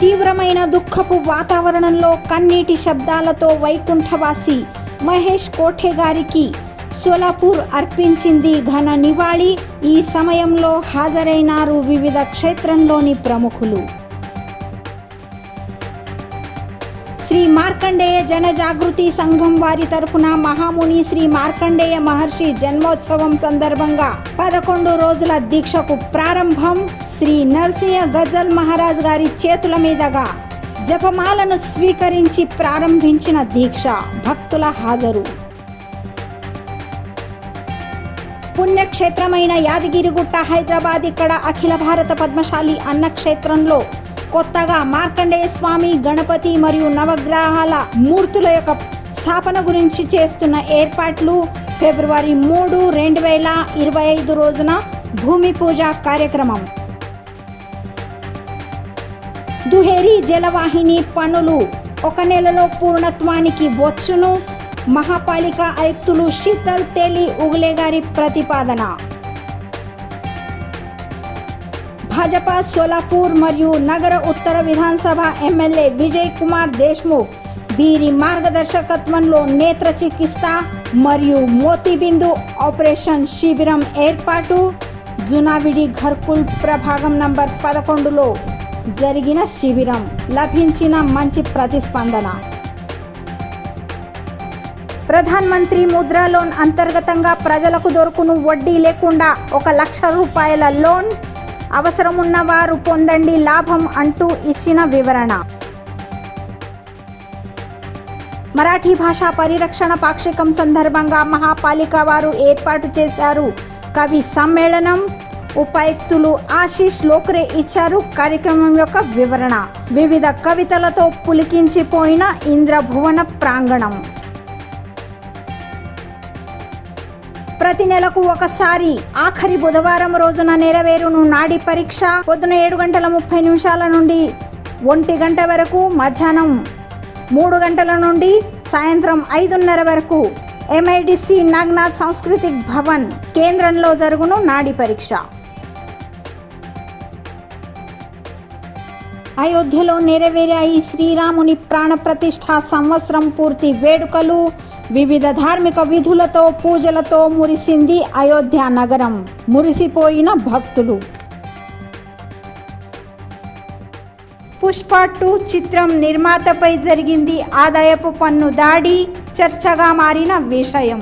తీవ్రమైన దుఃఖపు వాతావరణంలో కన్నీటి శబ్దాలతో వైకుంఠవాసి మహేష్ కోఠే గారికి సోలాపూర్ అర్పించింది ఘన నివాళి. ఈ సమయంలో హాజరైనారు వివిధ క్షేత్రంలోని ప్రముఖులు. శ్రీ మార్కండేయ జనజాగృతి సంఘం వారి తరపున మహాముని శ్రీ మార్కండేయ మహర్షి జన్మోత్సవం సందర్భంగా 11 రోజుల దీక్షకు ప్రారంభం. శ్రీ నరసింహ గజల్ మహారాజ్ గారి చేతుల మీదుగా జపమాలను స్వీకరించి ప్రారంభించిన దీక్ష, భక్తుల హాజరు. పుణ్యక్షేత్రమైన యాదగిరిగుట్ట హైదరాబాద్ ఇక్కడ అఖిల భారత పద్మశాలి అన్నక్షేత్రంలో కొత్తగా మార్కండేయ స్వామి, గణపతి మరియు నవగ్రహాల మూర్తుల యొక్క స్థాపన గురించి చేస్తున్న ఏర్పాట్లు. ఫిబ్రవరి 3, 2025 రోజున భూమి పూజ కార్యక్రమం. దుహేరీ జలవాహిని పనులు 1 నెలలో పూర్ణత్వానికి వచ్చును. మహాపాలిక ఆయుక్తులు శీతల్ తేలి ఉగలే గారి ప్రతిపాదన. భాజపా సోలాపూర్ మరియు నగర ఉత్తర విధానసభ ఎమ్మెల్యే విజయ్ కుమార్ దేశ్ముఖ్ వీరి మార్గదర్శకత్వంలో నేత్ర చికిత్స మరియు మోతీబిందు ఆపరేషన్ శిబిరం ఏర్పాటు. జునావిడి ఘర్కుల్ ప్రభాగం నంబర్ 11లో జరిగిన శిబిరం లభించిన మంచి ప్రతిస్పందన. ప్రధాన్ మంత్రి ముద్రా లోన్ అంతర్గతంగా ప్రజలకు దొరుకును వడ్డీ లేకుండా 1 లక్ష రూపాయల లోన్. అవసరమున్న వారు పొందండి లాభం అంటూ ఇచ్చిన వివరణ. మరాఠీ భాషా పరిరక్షణ పాక్షికం సందర్భంగా మహాపాలిక వారు ఏర్పాటు చేశారు కవి సమ్మేళనం. ఉపాయుక్తులు ఆశీష్ లోక్రే ఇచ్చారు కార్యక్రమం యొక్క వివరణ. వివిధ కవితలతో పులికించిపోయిన ఇంద్రభువన ప్రాంగణం. ప్రతి నెలకు ఒకసారి ఆఖరి బుధవారం రోజున నెరవేరును నాడీ పరీక్ష. పొద్దున 7:30 నుండి 1 గంట వరకు, మధ్యాహ్నం 3 గంటల నుండి సాయంత్రం 5:30 వరకు MIDC నాగ్నాథ్ సాంస్కృతిక్ భవన్ కేంద్రంలో జరుగును నాడీ పరీక్ష. అయోధ్యలో నెరవేరాయి శ్రీరాముని ప్రాణ ప్రతిష్ఠ సంవత్సరం పూర్తి వేడుకలు. వివిధ ధార్మిక విధులతో పూజలతో మురిసింది అయోధ్య నగరం. మురిసిపోయిన భక్తులు. పుష్ప 2 చిత్రం నిర్మాతపై జరిగింది ఆదాయపు పన్ను దాడి. చర్చగా మారిన విషయం.